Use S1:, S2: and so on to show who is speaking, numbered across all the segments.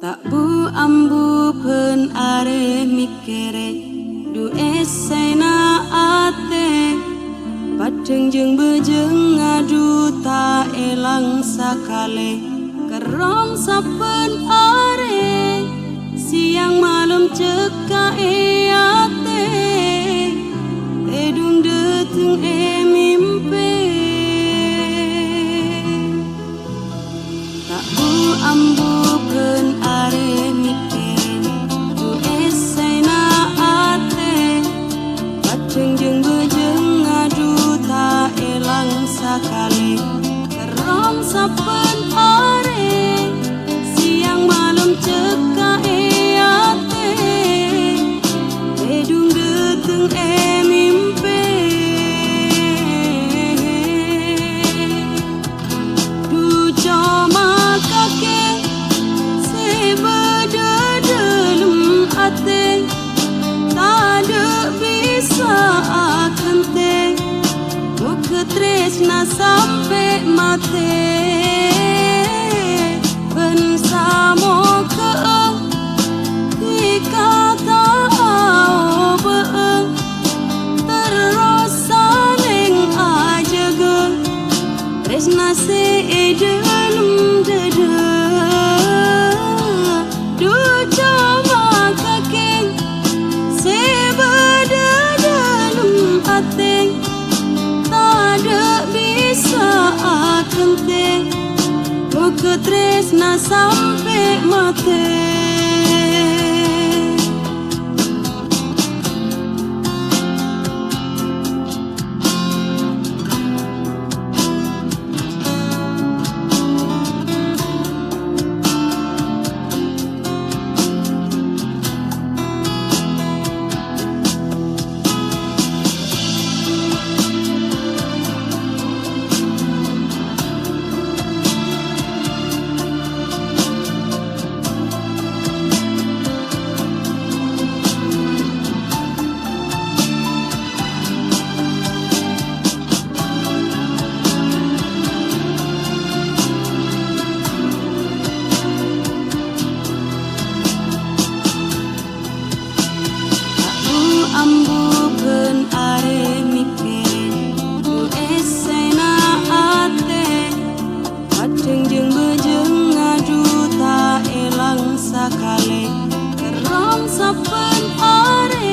S1: Tak bu ambu pen are mikere du esai na ate padeng jeng bejeng adu ta elang sakale kerong sapen are siang malam ceka ate edung deteng mimpe tak bu ambu pen are mikere du esai na ate padeng jeng bejeng adu ta elang sakale kerong sapen are siang malam ceka ate edung deteng mimpe du coma kake sebadadelum ate tade bisa akan te muka tresna sampai mate bensamo ke dikata be terus saling aja ge tresna se dalam dada du cuma kake sebadadelum ate tade bisa akan te muka tresna sampai mate. Ambu pen are mikere du esai na ate padeng jeng bejeng adu ta elang sakale kerong sapen are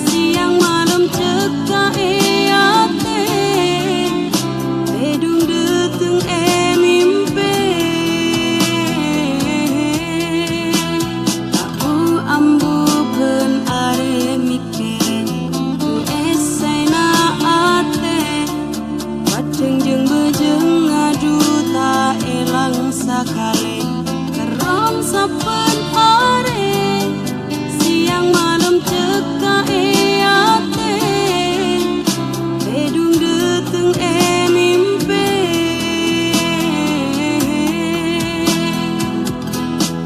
S1: siang malam ceka ate edung deteng mimpe aku ambu pen are mikere du esai na ate padeng jeng bejeng adu ta elang sakale kerong sapen are siang malam ceka ate edung deteng mimpe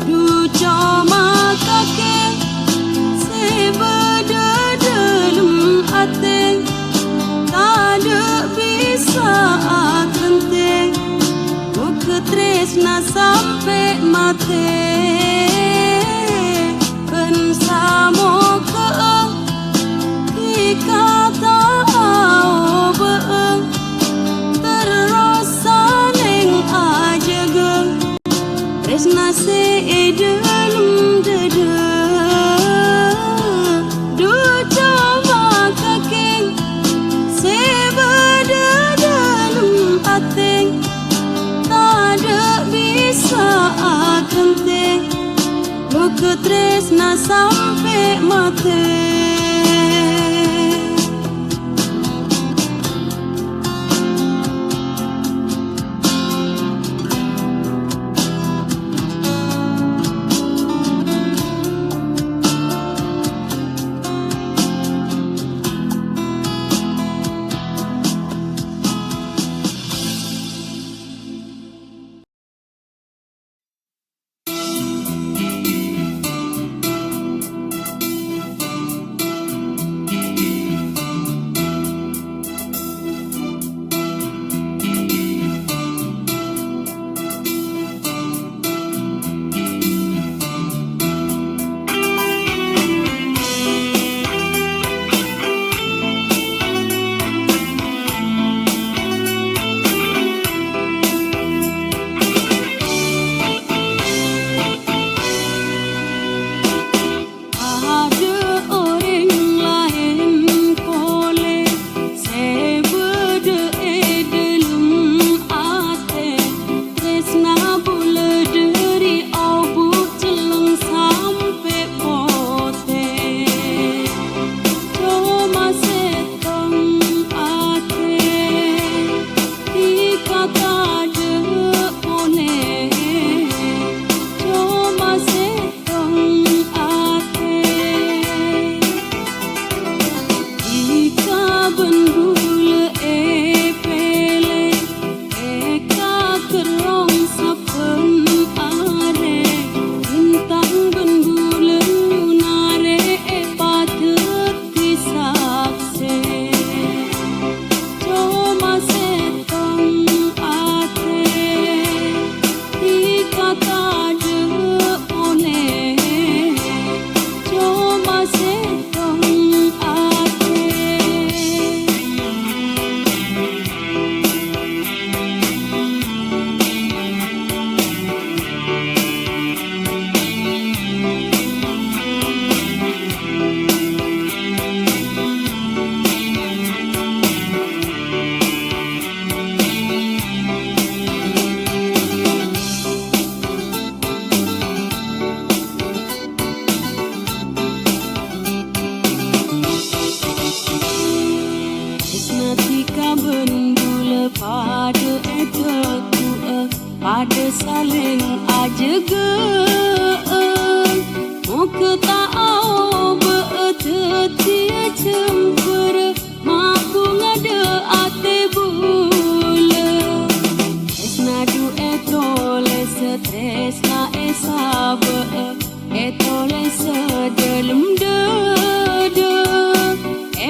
S1: du coma kake sebadadelum ate tade bisa akan te muka tresna sampai mate bensamo ke dikata be terus saling aja ge tresna se dalam dada du cuma kake sebadadelum ate tade bisa akan te muka tresna sampai mate. saling ajegeun muka taau beetetia cemper mampu ngade ate bule esna du etole stres na esabe etole sedelum dede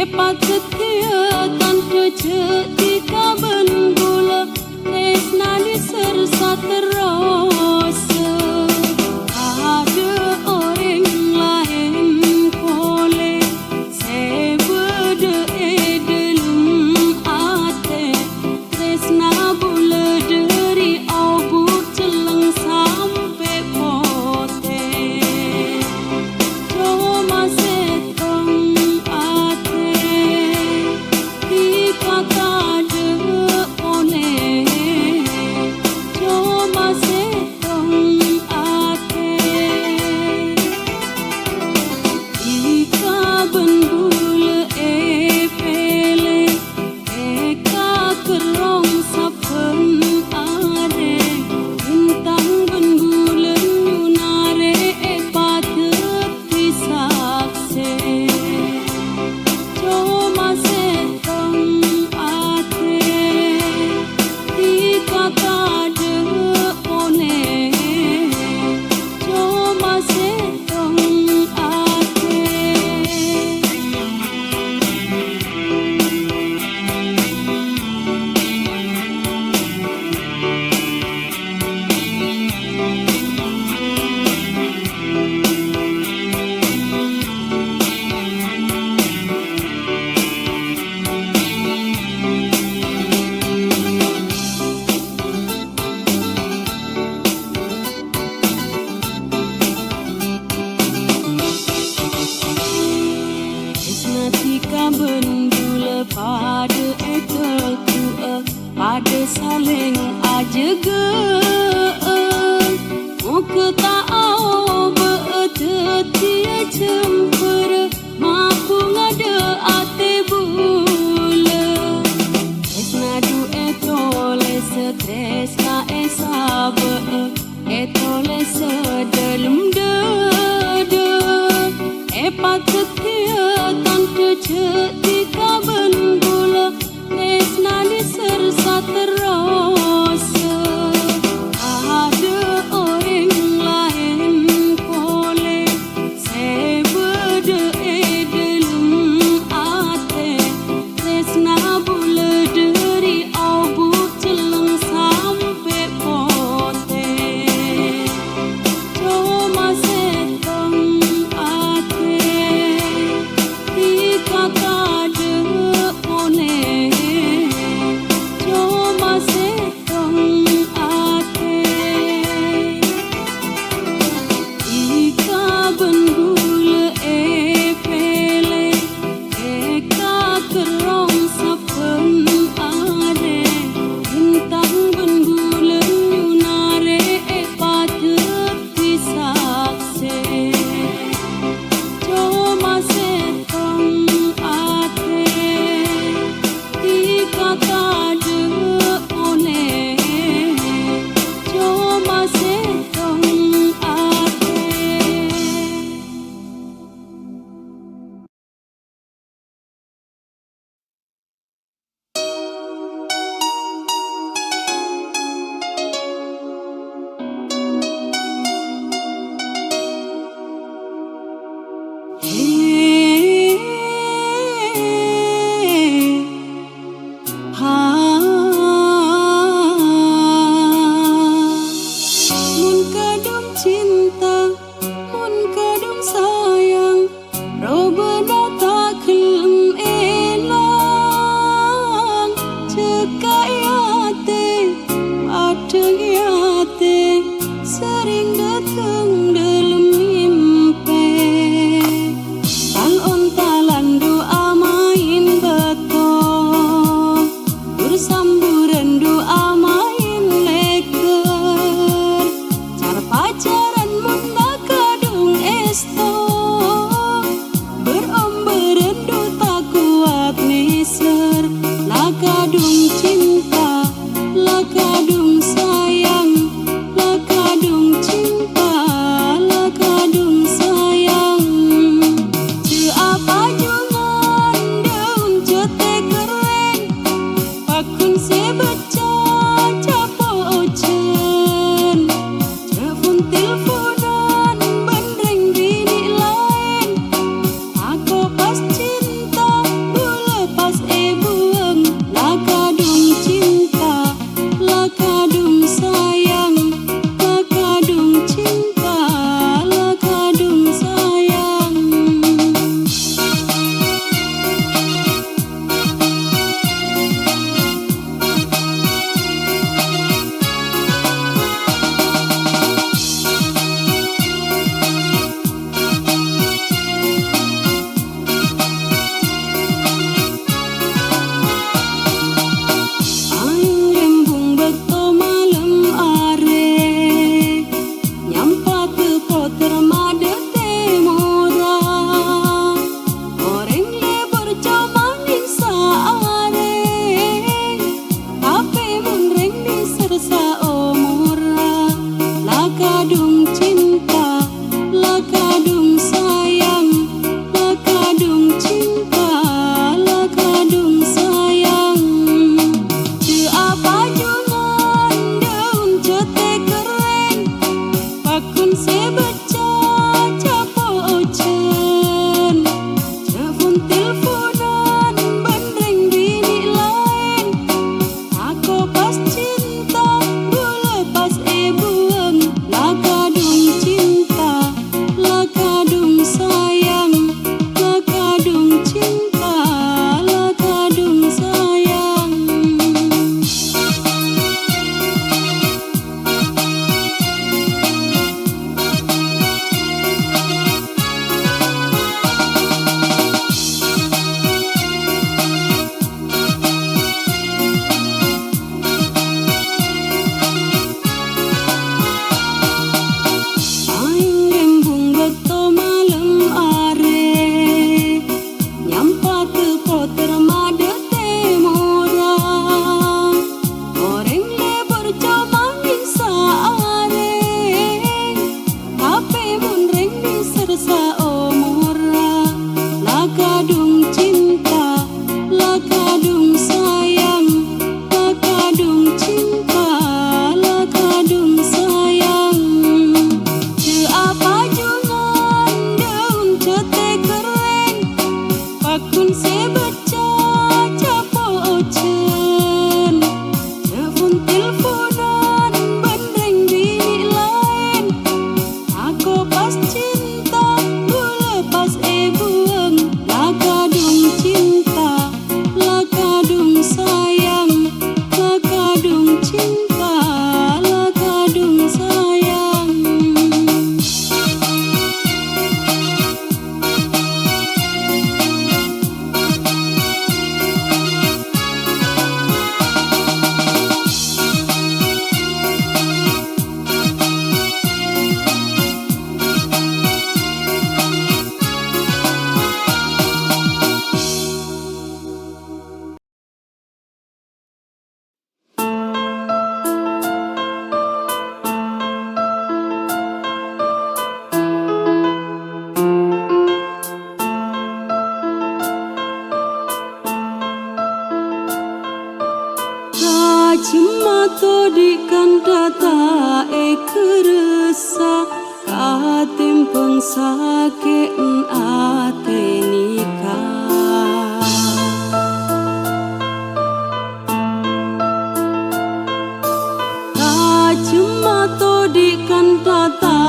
S1: epat setia tanpa cetika bengula tresna disersa terus ada orang lain kole sebede edelum ate tresna bula dari obut celeng sampai pote cuma setong ate di kata de one cuma setong ate ika bendule pele eka kerong sapen are bintang bendule nyunare patet disakse cuma setong ate ika kade one cuma setong ate Esnatika bendula pada eteku pada saling ajegeun muka taau beetetia cemper mampu ngade ate bule esna du etole stres na esabe etole sedelum dede epat setia tanpa cetika bengula tresna disersa terus ada orang lain kole sebede edelum ate tresna bula dari obut celeng sampai pote cuma setong ate ika kade one cuma setong ate ika bendule pele eka kerong sapen are bintang bendule nyunare patet disakse cuma setong ate ika kade one cuma setong ate mun kadung cinta mun kadung sayang robena tak kelem elang cekai ate adeng ate sering datang dalam mimpi talon talan doa main beton bersamburan doa main leker cara pacaran munda kadung esto beromberan do tak kuat neser la kadung cinta la kadung sayang la teleponan bandreng bini lain. Aku pas cinta lepas buang. Lah kadung cinta, lah kadung sayang. Lah kadung cinta, lah kadung sayang. Aing rembung beto malam are, nyampa ke poter made temora. Oreng lebar comanin saare, tapi mun reng di sersa omora. Lah kadung cinta, lah kadung sayang. Lah kadung cinta, lah kadung sayang. Cu apa jungan daun cote keren, pakun sebaca capo ocen. Telepon teleponan bandreng bini lain. Aku pas cinta lepas buang. Lah kadung cinta, lah kadung sayang. Lah kadung cinta, lah kadung sayang. Aing rembung beto malam are, nyampa ke poter made temora. Oreng lebar comanin saare, tapi mun reng di sersa omora. Lah kadung cinta, lah kadung sayang. Lah kadung cinta, lah kadung sayang. Cu apa jungan daun cote keren, pakun sebaca capo ocen. Telepon teleponan bandreng bini lain. Aku pas cinta lepas buang. Lah kadung cinta, lah kadung sayang. Lah kadung cinta, lah kadung sayang. Cuma di kandata keresa, katimpeng sake ate nikah. Cuma di kandata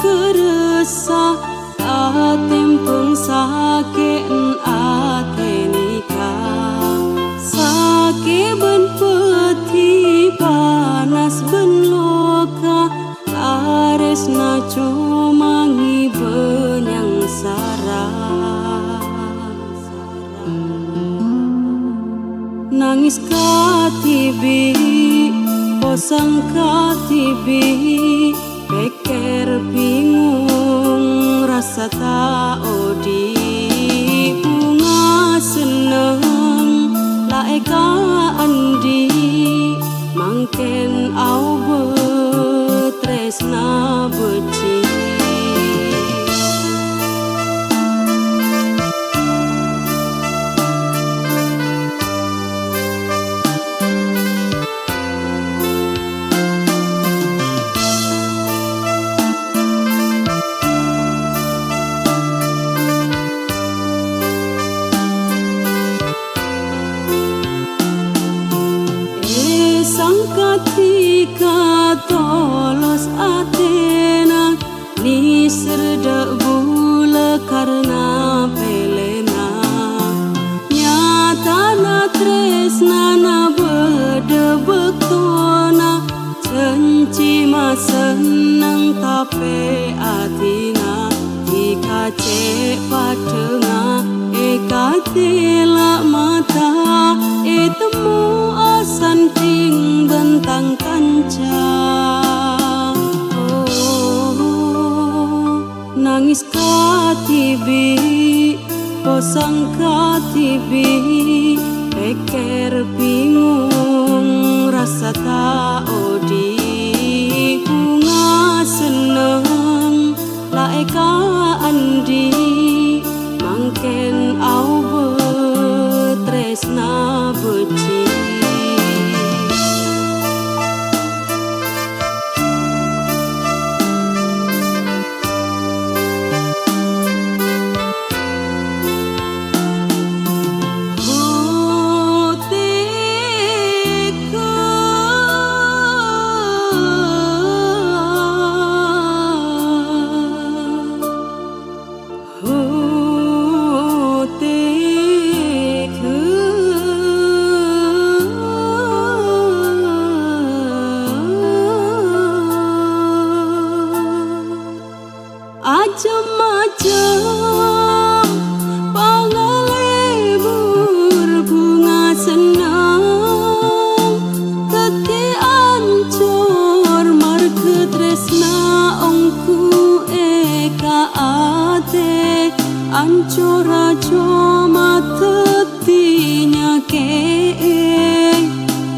S1: keresa, katimpeng sake ate nikah. Sake ben peti panas ben loka, lares na comangi benyang sara. Nangis katibi, posang katibi, peker bingung rasa tak odi. Bunga seneng laeka andi, mangken au betresna beci. Ni serdak bula karena pelena nyata na tresna na bedebektona cenci ma senang tape atina ika cek patenga eka tela mata temu asan ting bentang kanca. Nangis katibi, posang katibi, peker bingung rasa tak odi, bunga seneng laeka andi, mangken au betresna beci. Macam-macam pangalebur bunga senang teti ancor marke tresna ongku eka ate ancor ajo matetinya ke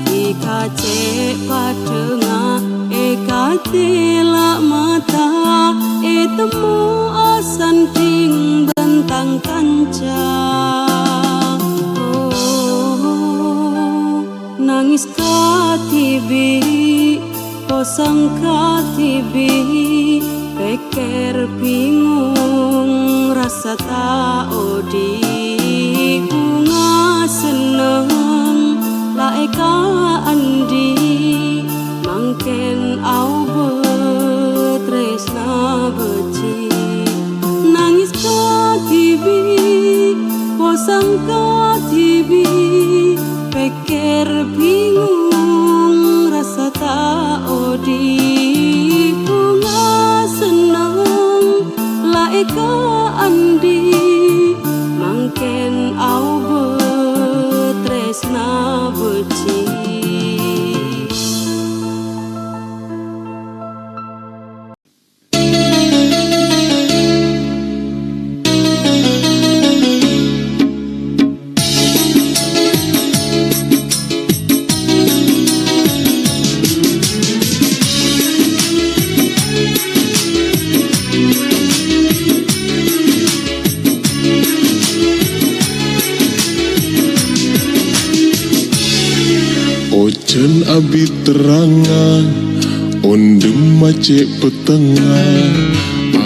S1: ika cek patenga eka tela mata temu asan ting bentang kanca. Nangis katibi, posang katibi, peker bingung rasa tak odi, bunga seneng laeka andi, mangken au betresna beci. Nangis katibi, posang katibi, peker bingung rasa tak odi, bunga senang laeka andi, mangken au betresna beci.
S2: Ocean abi terangan ondem macet petengah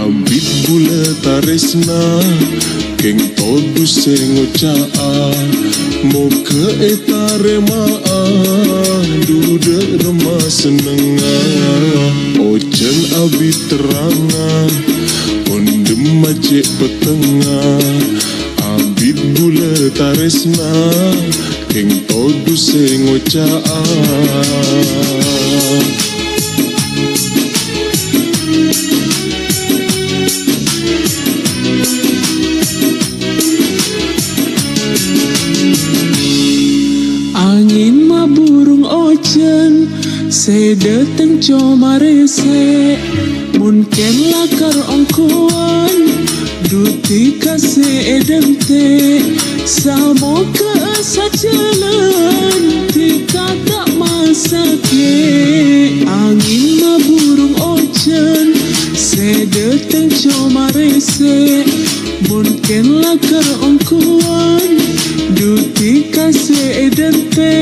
S2: abit bula taresna keng todu sengocaa moke etare maa dude remah senengah. Ocean abi terangan ondem macet petengah abit bula taresna keng todu sengocaa.
S3: Angin ma burung ocean sedeteng comare se mungkin lakar ongkuan duti kase edemte samo ke sajalan tika tak masake. Angin ma burung ocean sedeteng comare se mungkin lakar ongkuan duti kase edemte.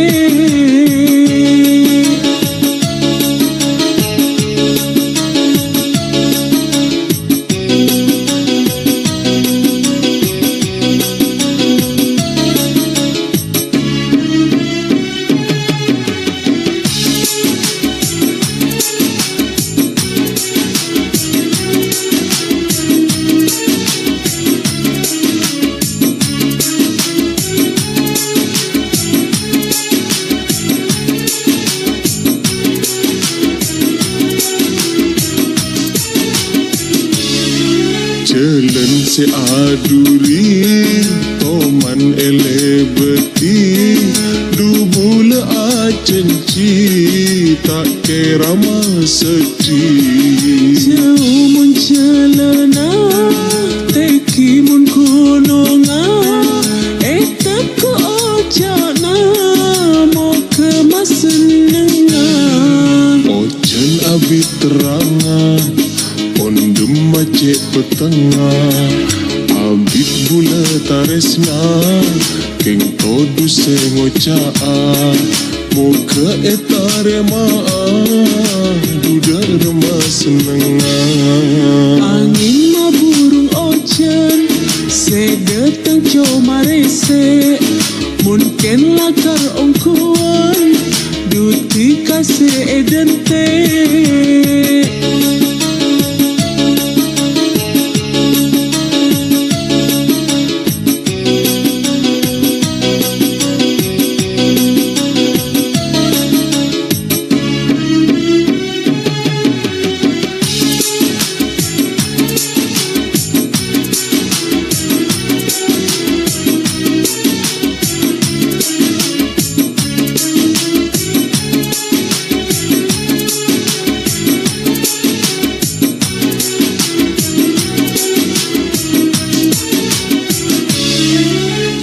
S2: Jalan se aduri toman ele beti dubula acenci tak kira sedih.
S3: Jauh mun jalana teki mun kunonga teko ojana mo kemasenenga
S2: Ojan abi terangan ondem macet petengah abit bula taresna keng todu sengocaa muka etare maa dudar remah senengah.
S3: angin maburung ojan se datang comarese mungkin lakar ongkuan duti kase edente.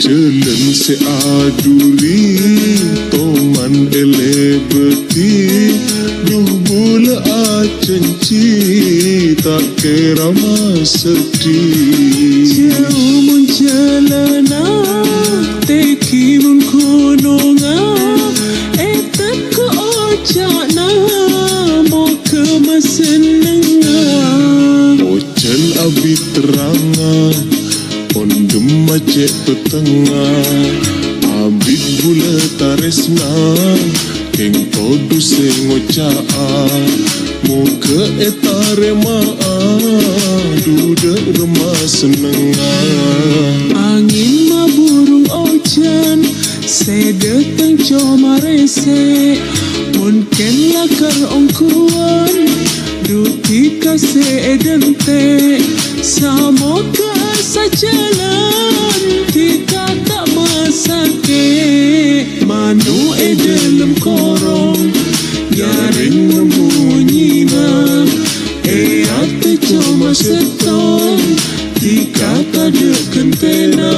S2: Jalan se aduri toman ele beti duh bula acenci tak kira sedih.
S3: Jauh mun jalana teki mun kunonga teko ojana mo kemasenenga.
S2: Ojan abi terangan ondem macet petengah abit bula taresna keng todu sengocaa muka etare maa duda remah senengah.
S3: Angin maburung ojan se datang comarese mungkin lakar ongkuan duti kase edente samoga sajalan kita tak masake manu dalam korong yaring membunyinya ate cuma setong tika tak ada kentena.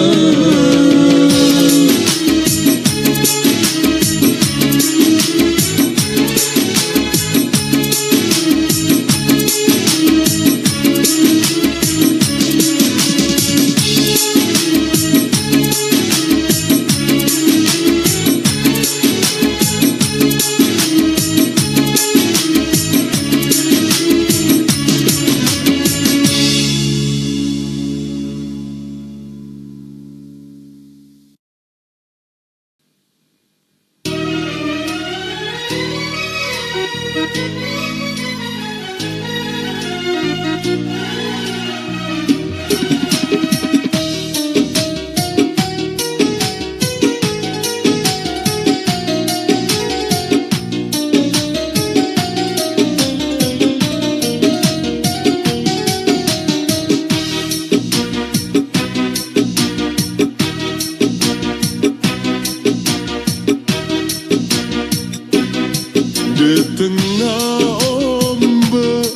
S2: Di tengah ombak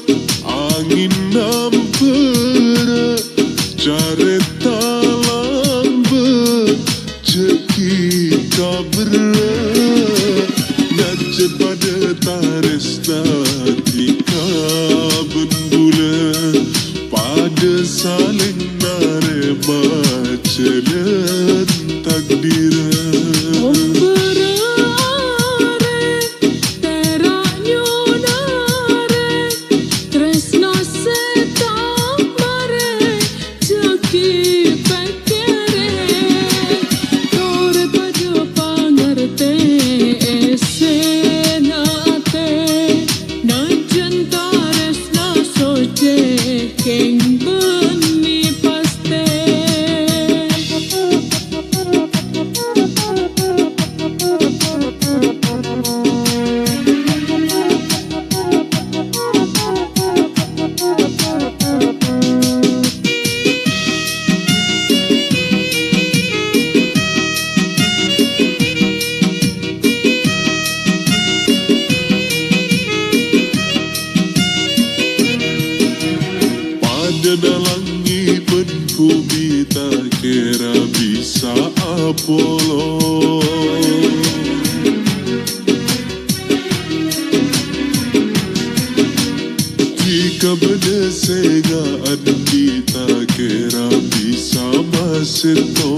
S2: angin nampera careta lambat ceki kabra nace pada taresna tika bembula pada saling narema celan takdira. tak kira bisa apolo. Jika berdesegaan kita kira bisa masito.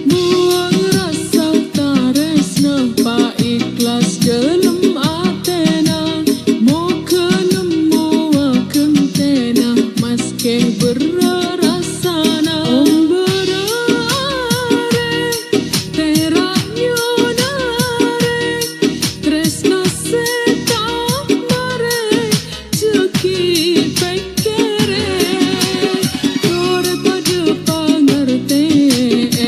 S3: Buang rasa taresna pa ikhlas dalam atena. Mo kenemu akan tena maske berrasana. Om berare teranyo nare tresna seta mare ceki pekere kore pada pangerte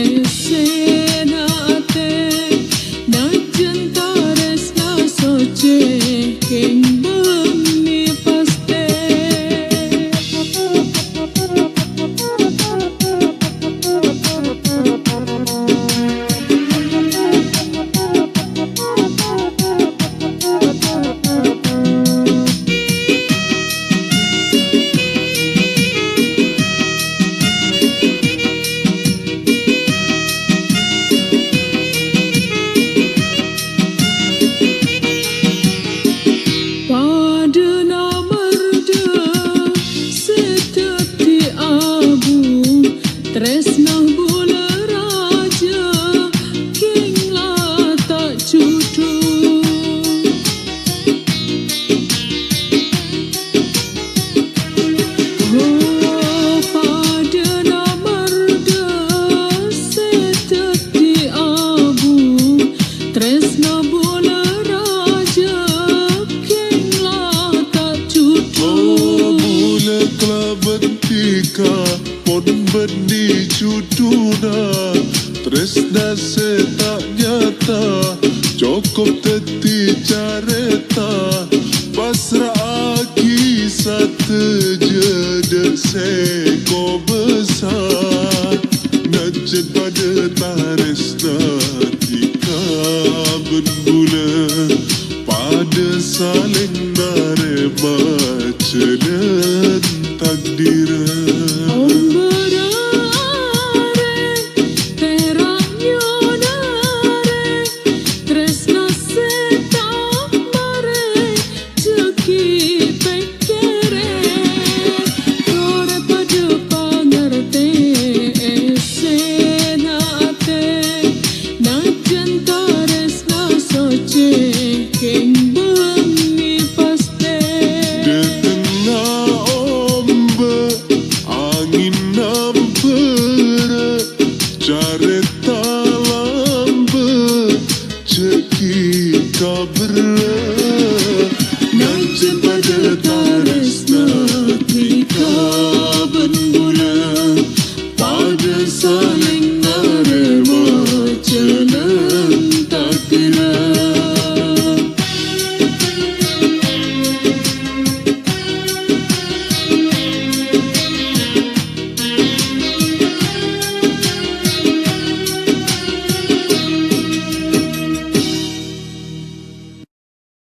S3: esenate na jentares na soce keng bumi paste. Pada namerda seperti abu tresna bola raja kinglah tak cutu. Oh, pada namerda seperti abu tresna bola raja kinglah tak cutu.
S2: Oh, mula kelaban tika pon benih cuduna tresna setak nyata cukup teti careta pasrah kisah terjeda seko besar najen pada taresna tika berbulan pada saling narema jalan takdir.
S3: Om berare teranyo nare tresna seta mare ceki pekere kore pada pangerte esenate na jentares na soce keng bumi paste.
S2: Di tengah ombak angin nampera careta lambe ceki kabar.